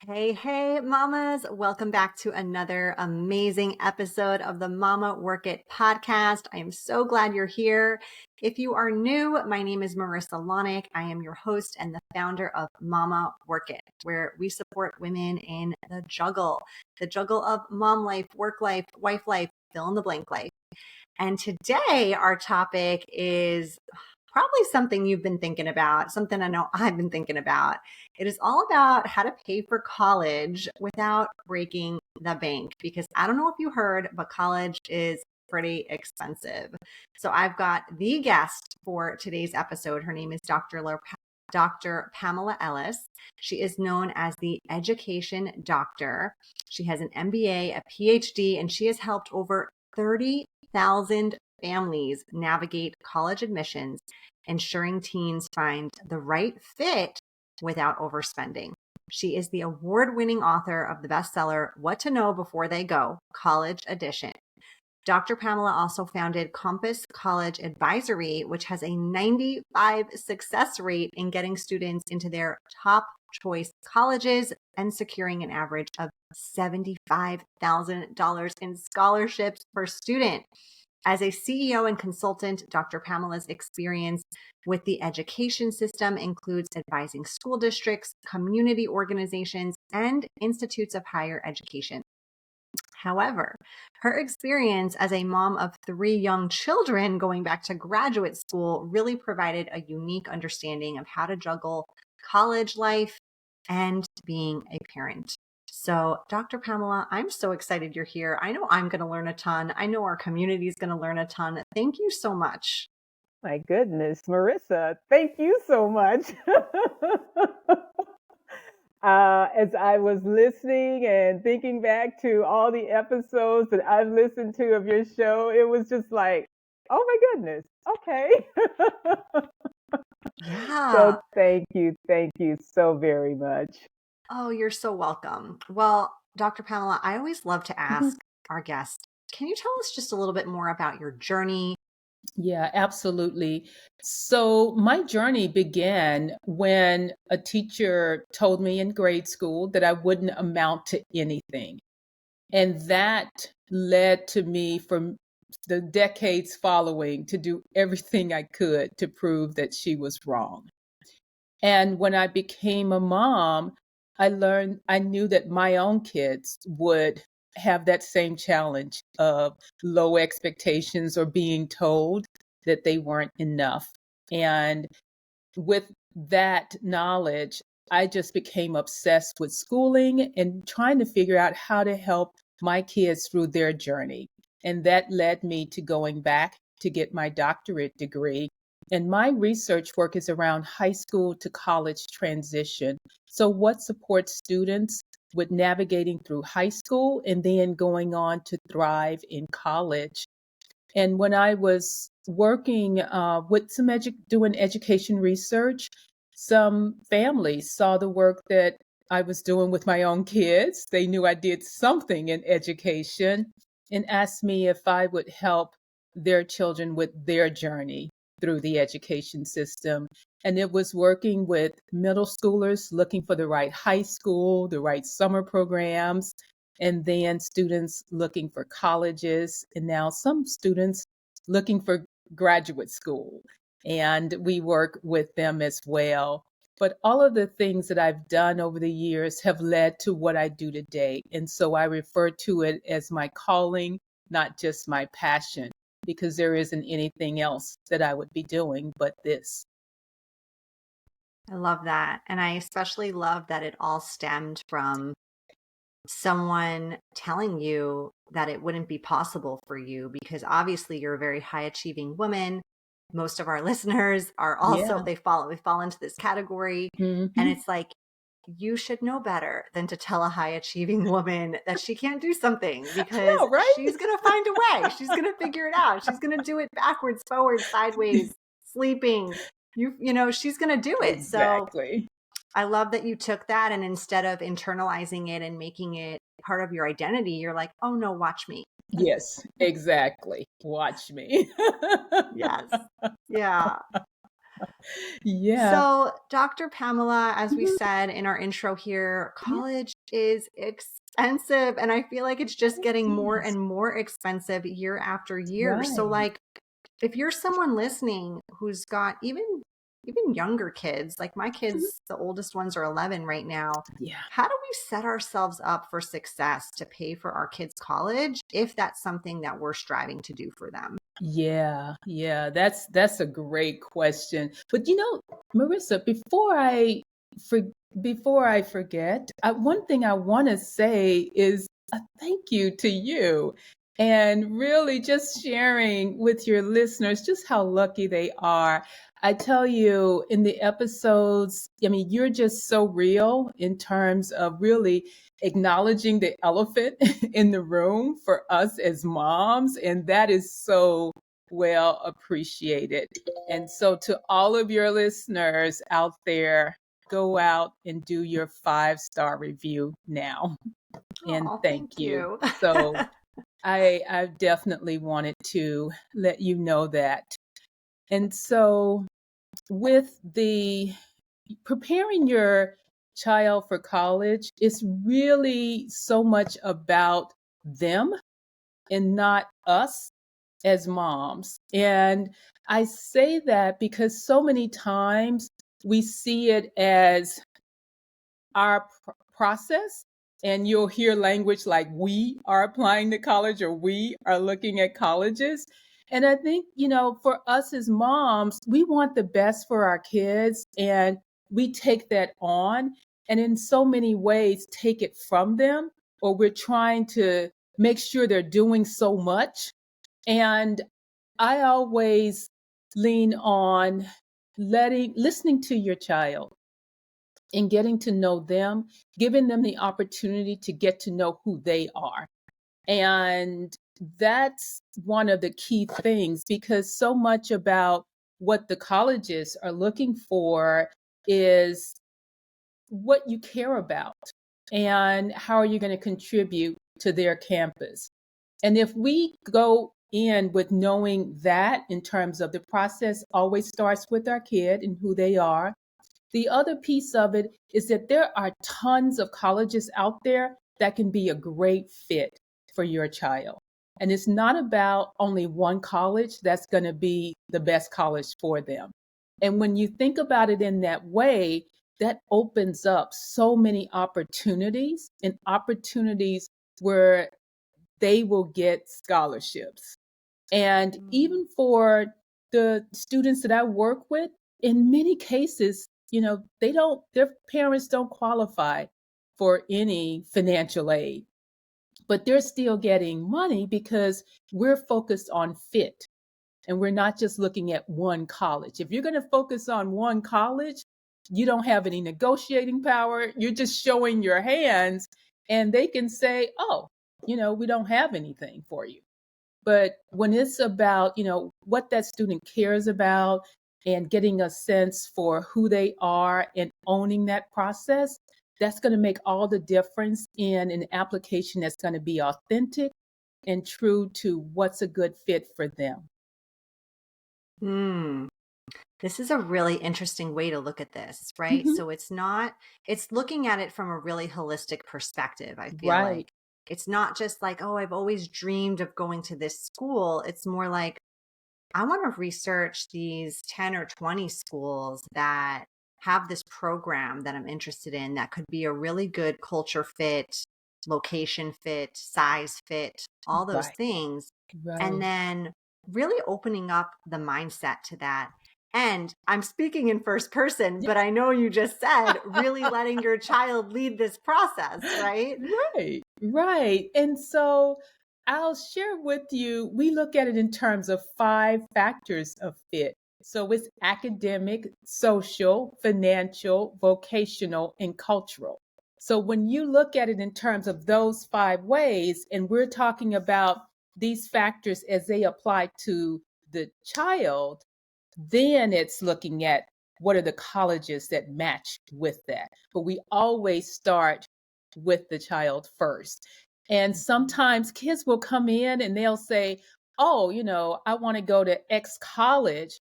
Hey, hey, mamas. Welcome back to another amazing episode of the Mama Work It podcast. I am so glad you're here. If you are new, my name is Marissa Lonick. I am your host and the founder of Mama Work It, where we support women in the juggle of mom life, work life, wife life, fill in the blank life. And today our topic is probably something you've been thinking about, something I know I've been thinking about. It is all about how to pay for college without breaking the bank. Because I don't know if you heard, but college is pretty expensive. So I've got the guest for today's episode. Her name is Dr. Pamela Ellis. She is known as the education doctor. She has an MBA, a PhD, and she has helped over 30,000 families navigate college admissions, ensuring teens find the right fit without overspending. She is the award-winning author of the bestseller, What to Know Before They Go, College Edition. Dr. Pamela also founded Compass College Advisory, which has a 95 success rate in getting students into their top choice colleges and securing an average of $75,000 in scholarships per student. As a CEO and consultant, Dr. Pamela's experience with the education system includes advising school districts, community organizations, and institutes of higher education. However, her experience as a mom of 3 young children going back to graduate school really provided a unique understanding of how to juggle college life and being a parent. So, Dr. Pamela, I'm so excited you're here. I know I'm going to learn a ton. I know our community is going to learn a ton. Thank you so much. My goodness, Marissa, thank you so much. As I was listening and thinking back to all the episodes that I've listened to of your show, it was just like, oh my goodness, okay. Yeah. So thank you so very much. Oh, you're so welcome. Well, Dr. Pamela, I always love to ask our guests, can you tell us just a little bit more about your journey? Yeah, absolutely. So my journey began when a teacher told me in grade school that I wouldn't amount to anything. And that led to me for the decades following to do everything I could to prove that she was wrong. And when I became a mom, I knew that my own kids would have that same challenge of low expectations or being told that they weren't enough. And with that knowledge, I just became obsessed with schooling and trying to figure out how to help my kids through their journey. And that led me to going back to get my doctorate degree. And my research work is around high school to college transition. So, what supports students with navigating through high school and then going on to thrive in college? And when I was working with doing education research, some families saw the work that I was doing with my own kids. They knew I did something in education and asked me if I would help their children with their journey through the education system. And it was working with middle schoolers looking for the right high school, the right summer programs, and then students looking for colleges, and now some students looking for graduate school. And we work with them as well. But all of the things that I've done over the years have led to what I do today. And so I refer to it as my calling, not just my passion, because there isn't anything else that I would be doing but this. I love that. And I especially love that it all stemmed from someone telling you that it wouldn't be possible for you because obviously you're a very high achieving woman. Most of our listeners are also, Yeah. we fall into this category. And Hmm. it's like, you should know better than to tell a high achieving woman that she can't do something because No, right? she's going to find a way. She's going to figure it out. She's going to do it backwards, forwards, sideways, sleeping. She's going to do it. So Exactly. I love that you took that and instead of internalizing it and making it part of your identity, you're like, oh no, watch me. Yes, exactly. Watch me. Yes. Yeah. Yeah. So, Dr. Pamela, as we Mhm. said in our intro here, Yeah. college is expensive. And I feel like it's just It getting more is. and more expensive year after year. So Right. like, if you're someone listening who's got even younger kids, like my Mhm. kids, the oldest ones are 11 right now. Yeah. How do we set ourselves up for success to pay for our kids' college if that's something that we're striving to do for them? Yeah, that's a great question. But Marissa, for, before I forget, one thing I want to say is a thank you to you, and really just sharing with your listeners just how lucky they are. I tell you, in the episodes, I mean, you're just so real in terms of really acknowledging the elephant in the room for us as moms. And that is so well appreciated. And so, to all of your listeners out there, go out and do your 5-star review now. And Oh, thank thank you. you. So, I definitely wanted to let you know that. And so, with the preparing your child for college, it's really so much about them and not us as moms. And I say that because so many times we see it as our process, and you'll hear language like we are applying to college or we are looking at colleges. And I think, for us as moms, we want the best for our kids, and we take that on, and in so many ways take it from them, or we're trying to make sure they're doing so much. And I always lean on listening to your child and getting to know them, giving them the opportunity to get to know who they are. And that's one of the key things, because so much about what the colleges are looking for is what you care about and how are you going to contribute to their campus. And if we go in with knowing that, in terms of the process always starts with our kid and who they are, the other piece of it is that there are tons of colleges out there that can be a great fit for your child. And it's not about only one college that's going to be the best college for them. And when you think about it in that way, that opens up so many opportunities, and opportunities where they will get scholarships. And even for the students that I work with, in many cases, their parents don't qualify for any financial aid, but they're still getting money because we're focused on fit, and we're not just looking at one college. If you're going to focus on one college, you don't have any negotiating power. You're just showing your hands, and they can say, oh, we don't have anything for you. But when it's about, what that student cares about, and getting a sense for who they are and owning that process, that's going to make all the difference in an application that's going to be authentic and true to what's a good fit for them. Hmm. This is a really interesting way to look at this, right? Mhm. So it's looking at it from a really holistic perspective. I feel Right, like it's not just like, oh, I've always dreamed of going to this school. It's more like, I want to research these 10 or 20 schools that have this program that I'm interested in that could be a really good culture fit, location fit, size fit, all those right, things. And right. then really opening up the mindset to that. And I'm speaking in first person, Yeah. but I know you just said really letting your child lead this process, right? Right, right. And so I'll share with you, we look at it in terms of 5 factors of fit. So it's academic, social, financial, vocational, and cultural. So when you look at it in terms of those 5 ways, and we're talking about these factors as they apply to the child, then it's looking at what are the colleges that match with that. But we always start with the child first. And sometimes kids will come in and they'll say, oh, I want to go to X college.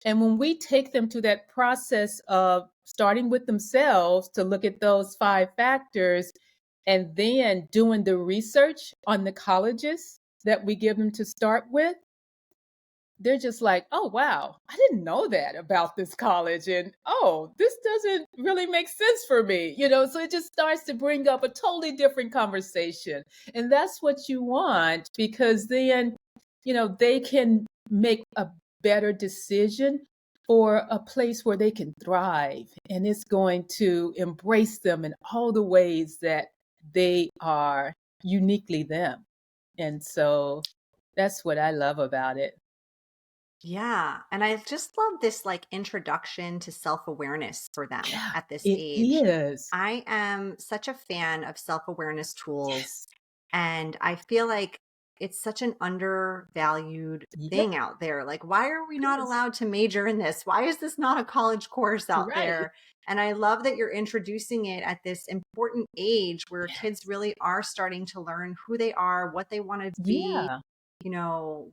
And when we take them to that process of starting with themselves to look at those 5 factors, and then doing the research on the colleges that we give them to start with, they're just like, oh, wow, I didn't know that about this college. And oh, this doesn't really make sense for me. So it just starts to bring up a totally different conversation. And that's what you want, because then, they can make a better decision for a place where they can thrive. And it's going to embrace them in all the ways that they are uniquely them. And so that's what I love about it. Yeah. And I just love this like introduction to self-awareness for them Yeah, at this it age. is. I am such a fan of self-awareness tools, Yes. and I feel like it's such an undervalued Yeah, thing out there. Like, why are we it not is. allowed to major in this? Why is this not a college course out Right. there? And I love that you're introducing it at this important age where kids Yes. really are starting to learn who they are, what they want to be, Yeah.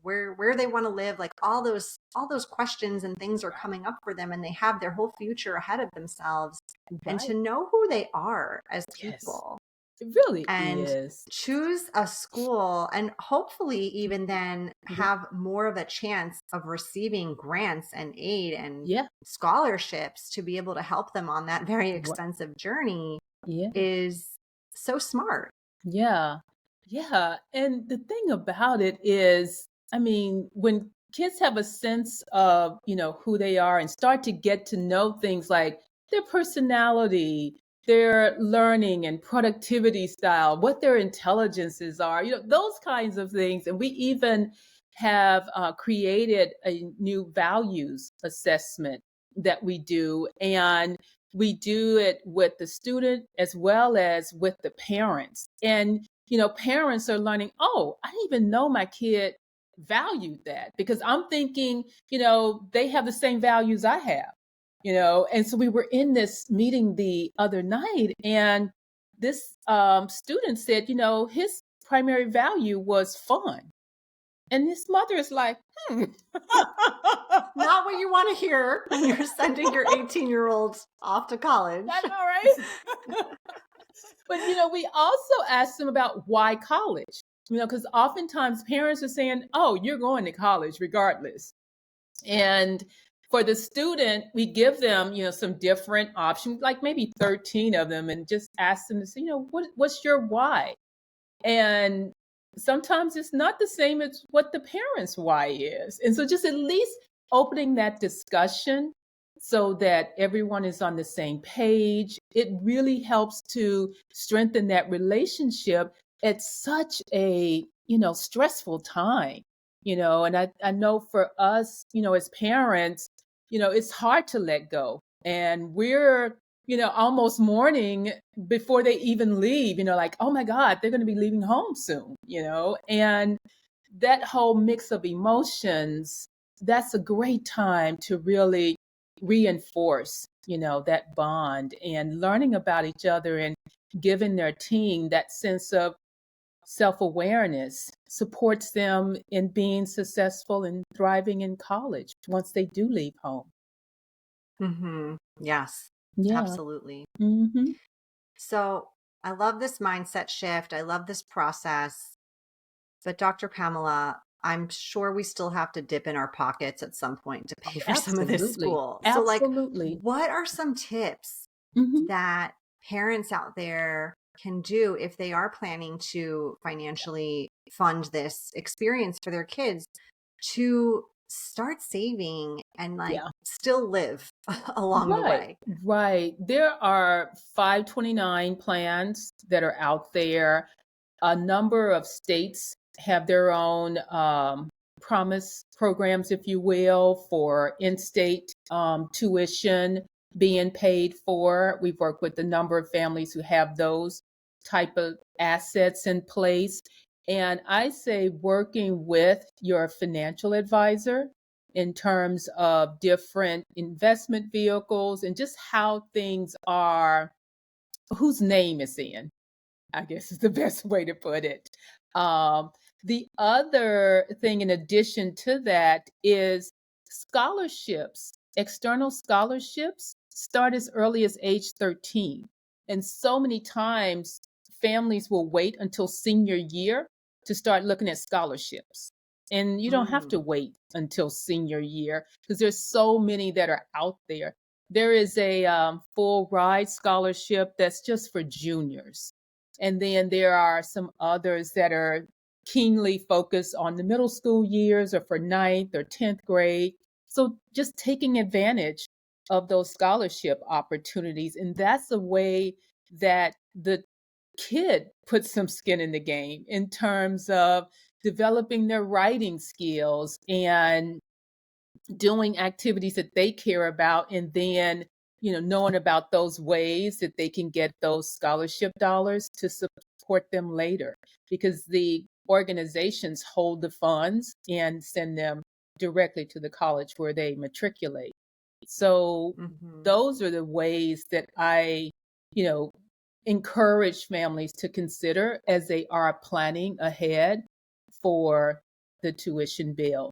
where they want to live. Like all those questions and things are Right. coming up for them, and they have their whole future ahead of themselves. And to Right. know who they are as Yes. people It really and is. choose a school, and hopefully even then Yeah. have more of a chance of receiving grants and aid and Yeah. scholarships to be able to help them on that very Right. expensive journey Yeah. is so smart. Yeah. Yeah. And the thing about it is, I mean, when kids have a sense of, who they are and start to get to know things like their personality, their learning and productivity style, what their intelligences are, those kinds of things. And we even have created a new values assessment that we do. And we do it with the student as well as with the parents. And, parents are learning, oh, I didn't even know my kid valued that, because I'm thinking, they have the same values I have, And so we were in this meeting the other night, and this student said, his primary value was fun. And his mother is like, hmm. Not what you want to hear when you're sending your 18-year-old off to college. I know, right? But we also ask them about why college. Because oftentimes parents are saying, "Oh, you're going to college regardless." And for the student, we give them, some different options, like maybe 13 of them, and just ask them to say, what's your why? And sometimes it's not the same as what the parents' why is. And so just at least opening that discussion so that everyone is on the same page, it really helps to strengthen that relationship at such a, stressful time. And I know for us, as parents, it's hard to let go. And we're almost mourning before they even leave, like, oh my God, they're going to be leaving home soon, and that whole mix of emotions, that's a great time to really reinforce, that bond and learning about each other and giving their teen that sense of self-awareness supports them in being successful and thriving in college once they do leave home. Yes, Yeah. absolutely. Hmm. So I love this mindset shift. I love this process. But Dr. Pamela, I'm sure we still have to dip in our pockets at some point to pay for some of this Absolutely. school. So, like, Absolutely. what are some tips Hmm. that parents out there can do if they are planning to financially fund this experience for their kids to start saving and like Yeah. still live along the Right. way? Right. There are 529 plans that are out there. A number of states have their own promise programs, if you will, for in-state tuition being paid for. We've worked with a number of families who have those type of assets in place. And I say working with your financial advisor in terms of different investment vehicles and just how things are, whose name is in, I guess is the best way to put it. Um, the other thing, in addition to that, is scholarships. External scholarships start as early as age 13. And so many times, families will wait until senior year to start looking at scholarships. And you don't have to Mm. wait until senior year because there's so many that are out there. There is a full ride scholarship that's just for juniors. And then there are some others that are keenly focused on the middle school years or for ninth or 10th grade. So just taking advantage of those scholarship opportunities. And that's a way that the kid puts some skin in the game in terms of developing their writing skills and doing activities that they care about, and then knowing about those ways that they can get those scholarship dollars to support them later, because the organizations hold the funds and send them directly to the college where they matriculate. So Mm-hmm. those are the ways that I you know encourage families to consider as they are planning ahead for the tuition bill.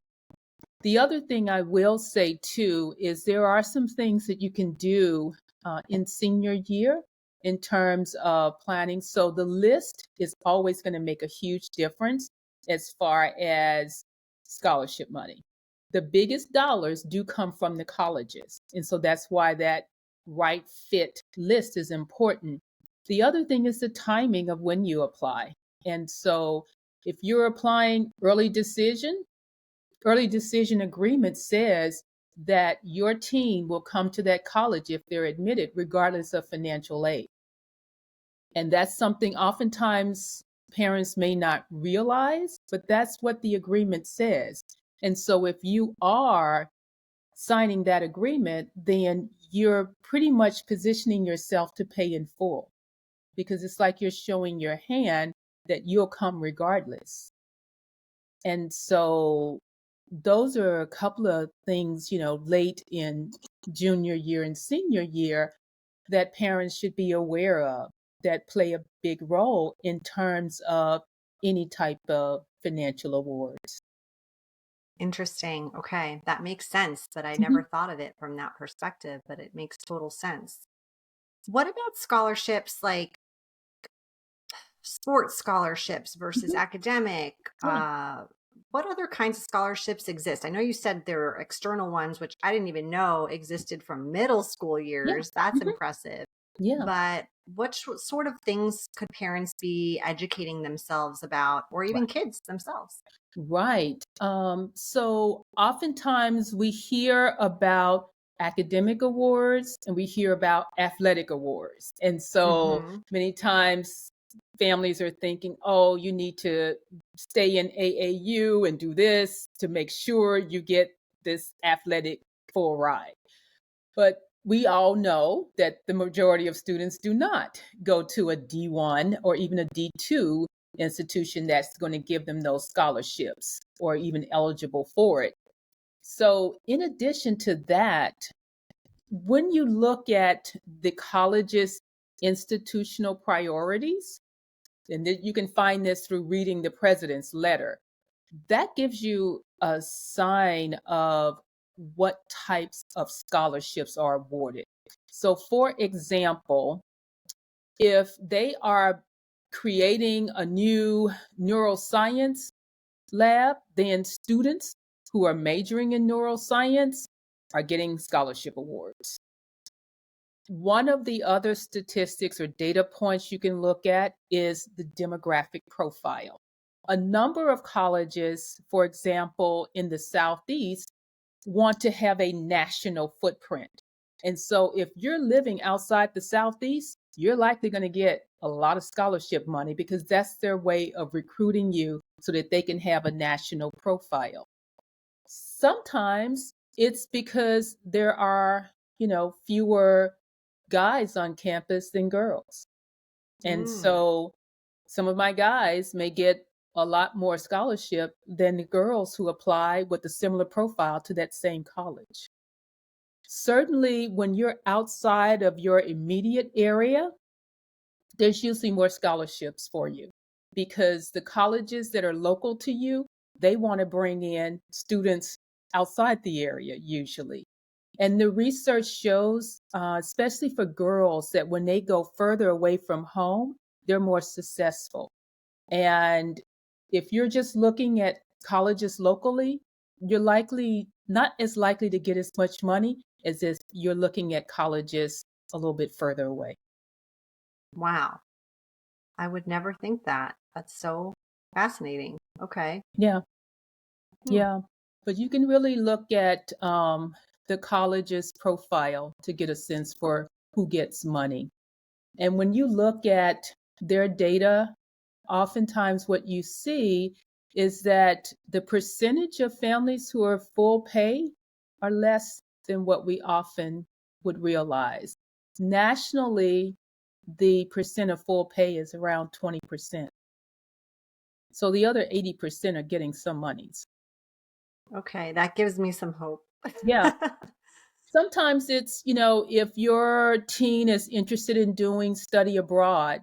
The other thing I will say too is there are some things that you can do in senior year in terms of planning. So the list is always going to make a huge difference as far as scholarship money. The biggest dollars do come from the colleges. And so that's why that right fit list is important. The other thing is the timing of when you apply. And so if you're applying early decision agreement says that your teen will come to that college if they're admitted, regardless of financial aid. And that's something oftentimes parents may not realize, but that's what the agreement says. And so if you are signing that agreement, then you're pretty much positioning yourself to pay in full, because it's like you're showing your hand that you'll come regardless. And so those are a couple of things, late in junior year and senior year that parents should be aware of that play a big role in terms of any type of financial awards. Interesting. Okay. That makes sense, but I never Mhm. thought of it from that perspective, but it makes total sense. What about scholarships like sports scholarships versus Mhm. academic? Yeah. What other kinds of scholarships exist? I know you said there are external ones, which I didn't even know existed from middle school Yeah. years. That's Mhm. impressive. Yeah. But what sort of things could parents be educating themselves about, or even kids themselves? Right. So oftentimes we hear about academic awards and we hear about athletic awards. And so Mm-hmm. many times families are thinking, oh, you need to stay in AAU and do this to make sure you get this athletic full ride. But we all know that the majority of students do not go to a D1 or even a D2 institution that's going to give them those scholarships or even eligible for it. So, in addition to that, when you look at the college's institutional priorities, and you can find this through reading the president's letter, that gives you a sign of what types of scholarships are awarded. So, for example, if they are creating a new neuroscience lab, then students who are majoring in neuroscience are getting scholarship awards. One of the other statistics or data points you can look at is the demographic profile. A number of colleges, for example, in the Southeast, want to have a national footprint. And so if you're living outside the Southeast, you're likely going to get a lot of scholarship money because that's their way of recruiting you so that they can have a national profile. Sometimes it's because there are, fewer guys on campus than girls. And Mm. so some of my guys may get a lot more scholarship than the girls who apply with a similar profile to that same college. Certainly, when you're outside of your immediate area, there's usually more scholarships for you because the colleges that are local to you, they want to bring in students outside the area usually. And the research shows, especially for girls, that when they go further away from home, they're more successful. And if you're just looking at colleges locally, you're likely not as likely to get as much money as if you're looking at colleges a little bit further away. Wow. I would never think that. That's so fascinating. Okay. Yeah, Hmm. yeah. But you can really look at the college's profile to get a sense for who gets money. And when you look at their data, oftentimes what you see is that the percentage of families who are full pay are less than what we often would realize. Nationally, the percent of full pay is around 20%. So the other 80% are getting some monies. Okay. That gives me some hope. Yeah. Sometimes it's, if your teen is interested in doing study abroad,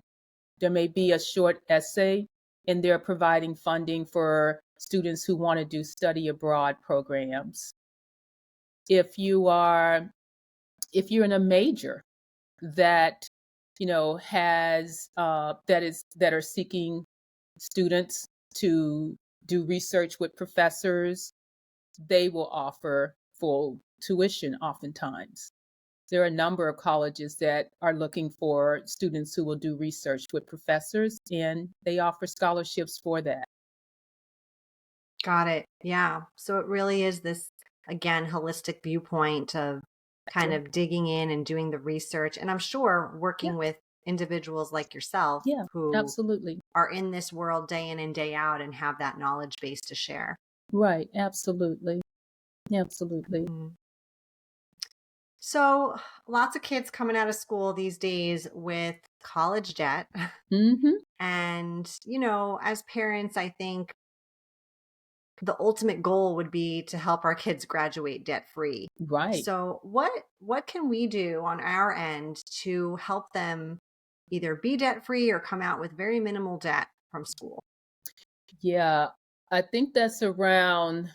there may be a short essay, and they're providing funding for students who want to do study abroad programs. If you're in a major that has that are seeking students to do research with professors, they will offer full tuition oftentimes. There are a number of colleges that are looking for students who will do research with professors, and they offer scholarships for that. Got it. Yeah. So it really is this, again, holistic viewpoint of kind Yeah, of digging in and doing the research. And I'm sure yeah, working with individuals like yourself yeah, who absolutely. are in this world day in and day out and have that knowledge base to share. Right, absolutely. Absolutely. Mhm. So lots of kids coming out of school these days with college debt. Mm-hmm. And, as parents, I think the ultimate goal would be to help our kids graduate debt free. Right. So what can we do on our end to help them either be debt free or come out with very minimal debt from school? Yeah, I think that's around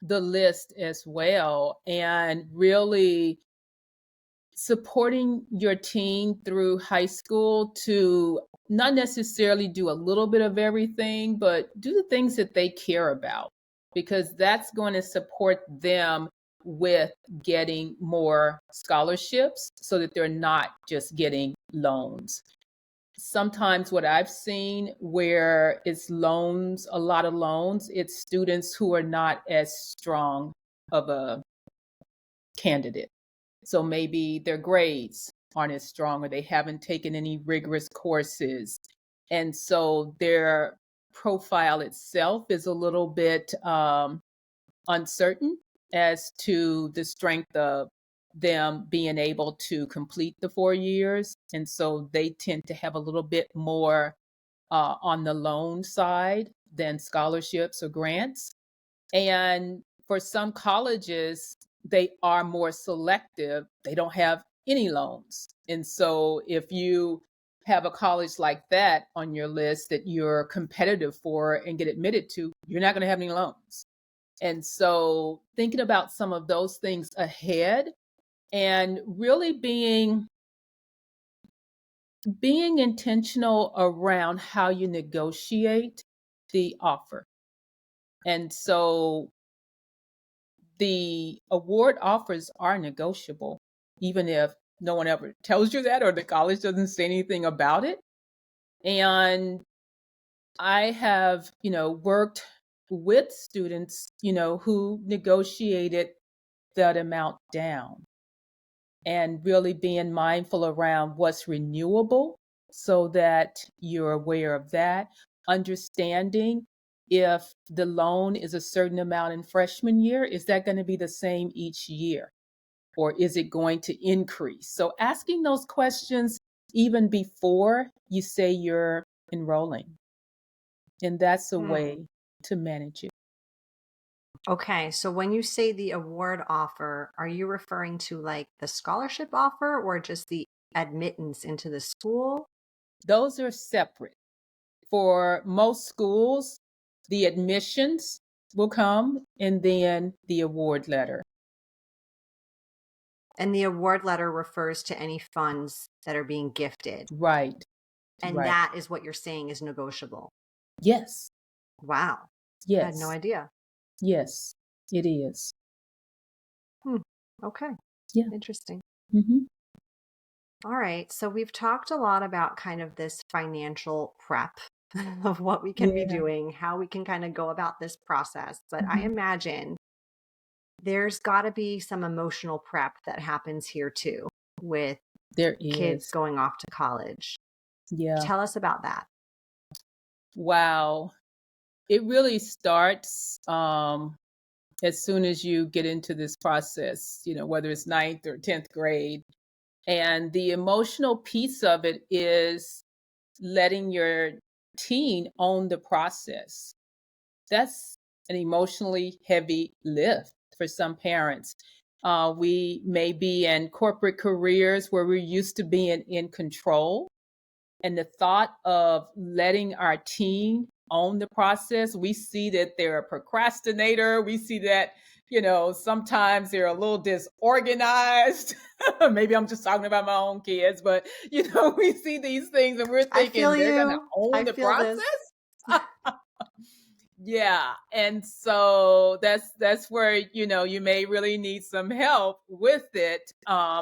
the list as well. And really supporting your teen through high school to not necessarily do a little bit of everything, but do the things that they care about, because that's going to support them with getting more scholarships so that they're not just getting loans. Sometimes what I've seen where it's loans, a lot of loans, it's students who are not as strong of a candidate. So maybe their grades aren't as strong or they haven't taken any rigorous courses. And so their profile itself is a little bit uncertain as to the strength of them being able to complete the 4 years. And so they tend to have a little bit more on the loan side than scholarships or grants. And for some colleges, they are more selective. They don't have any loans. And so if you have a college like that on your list that you're competitive for and get admitted to, you're not going to have any loans. And so thinking about some of those things ahead and really being intentional around how you negotiate the offer. And so the award offers are negotiable, even if no one ever tells you that or the college doesn't say anything about it. And I have, worked with students, who negotiated that amount down and really being mindful around what's renewable so that you're aware of that, understanding if the loan is a certain amount in freshman year, is that going to be the same each year? Or is it going to increase? So asking those questions even before you say you're enrolling. And that's a Hmm. way to manage it. Okay, so when you say the award offer, are you referring to like the scholarship offer or just the admittance into the school? Those are separate. For most schools, the admissions will come and then the award letter. And the award letter refers to any funds that are being gifted. Right. And Right. that is what you're saying is negotiable. Yes. Wow. I had no Yes. idea. Yes, it is. Okay. Yeah. Interesting. Hmm. All right. So we've talked a lot about kind of this financial prep of what we can be Yeah. doing, how we can kind of go about this process. But I Hmm. imagine there's got to be some emotional prep that happens here too with There kids is. going off to college. Yeah. Tell us about that. Wow. It really starts as soon as you get into this process, whether it's ninth or 10th grade. And the emotional piece of it is letting your teen own the process. That's an emotionally heavy lift for some parents. We may be in corporate careers where we're used to being in control. And the thought of letting our teen own the process, we see that they're a procrastinator. We see that, sometimes they're a little disorganized. Maybe I'm just talking about my own kids, but, we see these things and we're I feel thinking they're going to you. own I the feel this. process. Yeah. And so that's where, you may really need some help with it,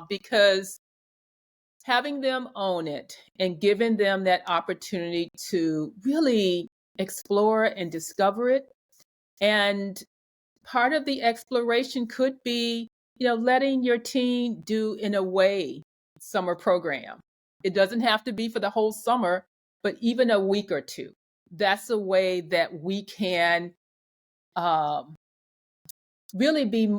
because having them own it and giving them that opportunity to really explore and discover it. And part of the exploration could be, letting your teen do in a way summer program. It doesn't have to be for the whole summer, but even a week or two. That's a way that we can um, really be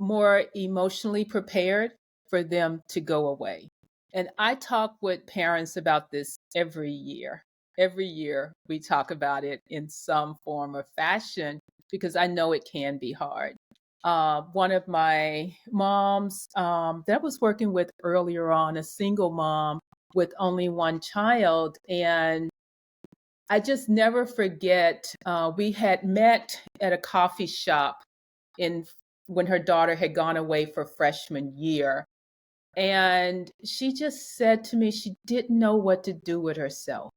more emotionally prepared for them to go away. And I talk with parents about this every year. Every year we talk about it in some form or fashion because I know it can be hard. One of my moms that I was working with earlier on, a single mom with only one child, and I just never forget, we had met at a coffee shop in when her daughter had gone away for freshman year. And she just said to me she didn't know what to do with herself.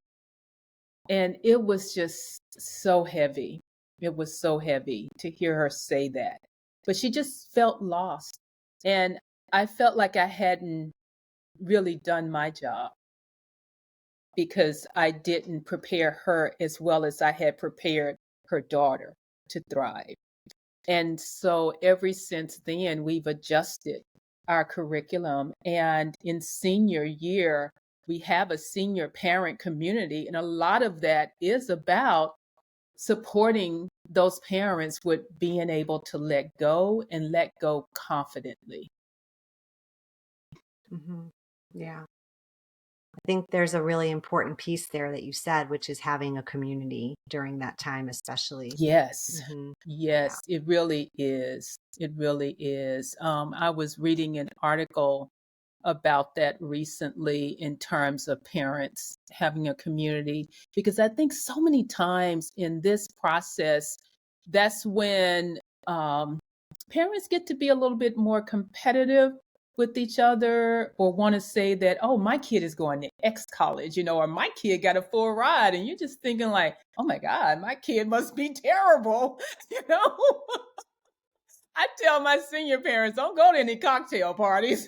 And it was just so heavy. It was so heavy to hear her say that. But she just felt lost. And I felt like I hadn't really done my job because I didn't prepare her as well as I had prepared her daughter to thrive. And so ever since then, we've adjusted our curriculum. And in senior year, we have a senior parent community. And a lot of that is about supporting those parents with being able to let go and let go confidently. Hmm. Yeah. I think there's a really important piece there that you said, which is having a community during that time, especially. Yes, Hmm. Yeah. yes, it really is. It really is. I was reading an article about that recently in terms of parents having a community, because I think so many times in this process, that's when parents get to be a little bit more competitive with each other or want to say that, oh, my kid is going to X college, or my kid got a full ride. And you're just thinking like, oh my God, my kid must be terrible. you know, I tell my senior parents, don't go to any cocktail parties.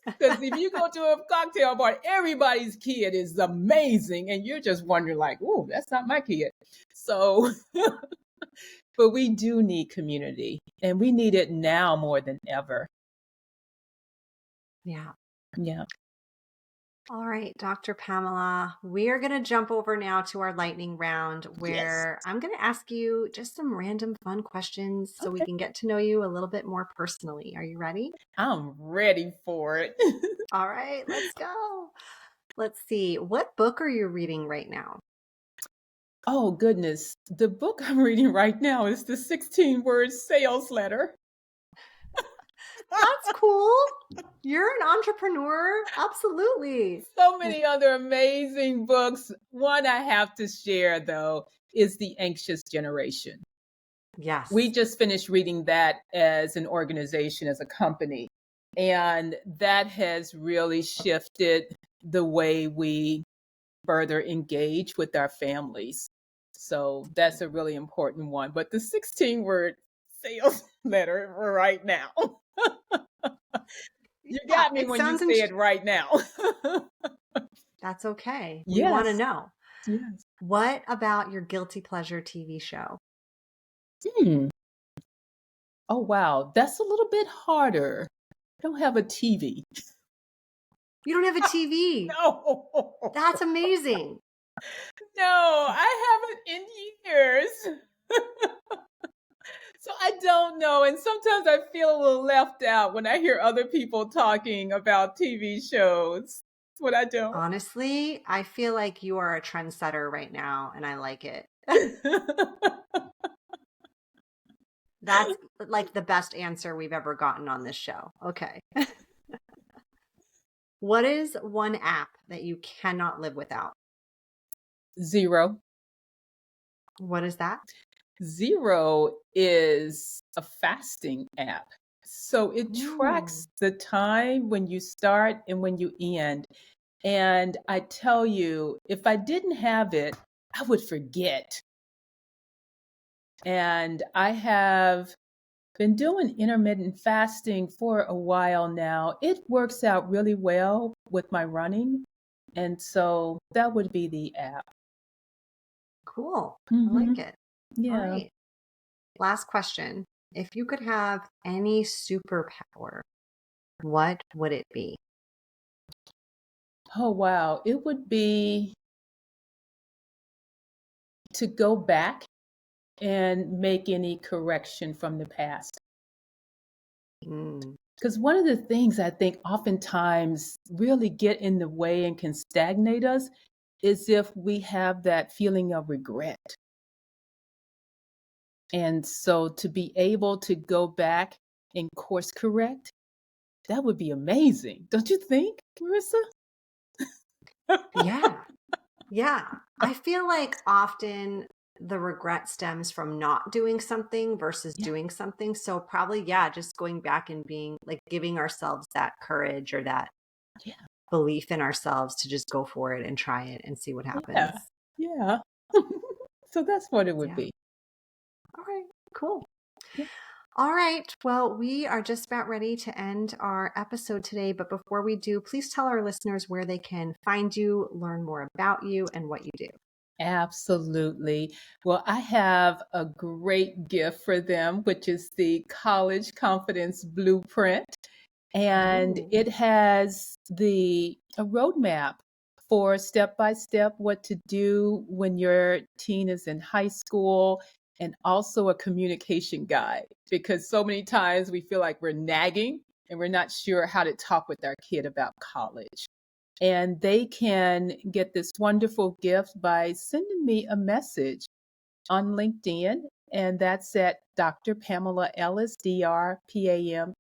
Because if you go to a cocktail party, everybody's kid is amazing. And you're just wondering, like, oh, that's not my kid. So, but we do need community and we need it now more than ever. Yeah. Yeah. All right, Dr. Pamela, we are going to jump over now to our lightning round Yes. where I'm going to ask you just some random fun questions so we Okay. can get to know you a little bit more personally. Are you ready? I'm ready for it. All right, let's go. Let's see. What book are you reading right now? Oh, goodness. The book I'm reading right now is the 16-word sales letter. That's cool. You're an entrepreneur. Absolutely. So many other amazing books. One I have to share, though, is The Anxious Generation. We Yes. just finished reading that as an organization, as a company. And that has really shifted the way we further engage with our families. So that's a really important one. But the 16-word sales letter right now. You Yeah, got me it when you sounds said right now. That's okay. We want to Yes. know. Yes. What about your guilty pleasure TV show? Hmm. Oh, wow. That's a little bit harder. I don't have a TV. You don't have a TV. No. That's amazing. No, I haven't in years. So I don't know. And sometimes I feel a little left out when I hear other people talking about TV shows. That's what I don't. Honestly, I feel like you are a trendsetter right now, and I like it. That's like the best answer we've ever gotten on this show. Okay. What is one app that you cannot live without? Zero. What is that? Zero is a fasting app. So it Ooh. tracks the time when you start and when you end. And I tell you, if I didn't have it, I would forget. And I have been doing intermittent fasting for a while now. It works out really well with my running. And so that would be the app. Cool. I like Hmm. it. All Yeah. right. Last question. If you could have any superpower, what would it be? Oh, wow. It would be to go back and make any correction from the past. Mm, Because one of the things I think oftentimes really get in the way and can stagnate us is if we have that feeling of regret. And so to be able to go back and course correct, that would be amazing. Don't you think, Marissa? yeah. Yeah. I feel like often the regret stems from not doing something versus Yeah. doing something. So probably, yeah, just going back and being like giving ourselves that courage or that Yeah. belief in ourselves to just go for it and try it and see what Yeah. happens. Yeah. So that's what it would Yeah. be. All right. Cool. Yeah. All right. Well, we are just about ready to end our episode today. But before we do, please tell our listeners where they can find you, learn more about you, and what you do. Absolutely. Well, I have a great gift for them, which is the College Confidence Blueprint. And Ooh, it has a roadmap for step by step what to do when your teen is in high school, and also a communication guide, because so many times we feel like we're nagging and we're not sure how to talk with our kid about college. And they can get this wonderful gift by sending me a message on LinkedIn. And that's at Dr. Pamela Ellis, DrPamelaEllis.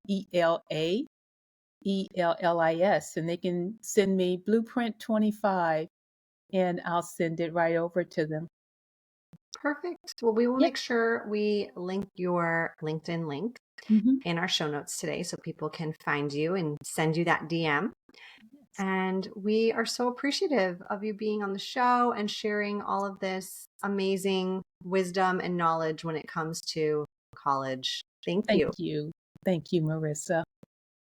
And they can send me Blueprint 25 and I'll send it right over to them. perfect. Well, we will Yep. make sure we link your LinkedIn link Hmm. in our show notes today so people can find you and send you that DM. And we are so appreciative of you being on the show and sharing all of this amazing wisdom and knowledge when it comes to college. Thank Thank you. you. Thank you, Marissa.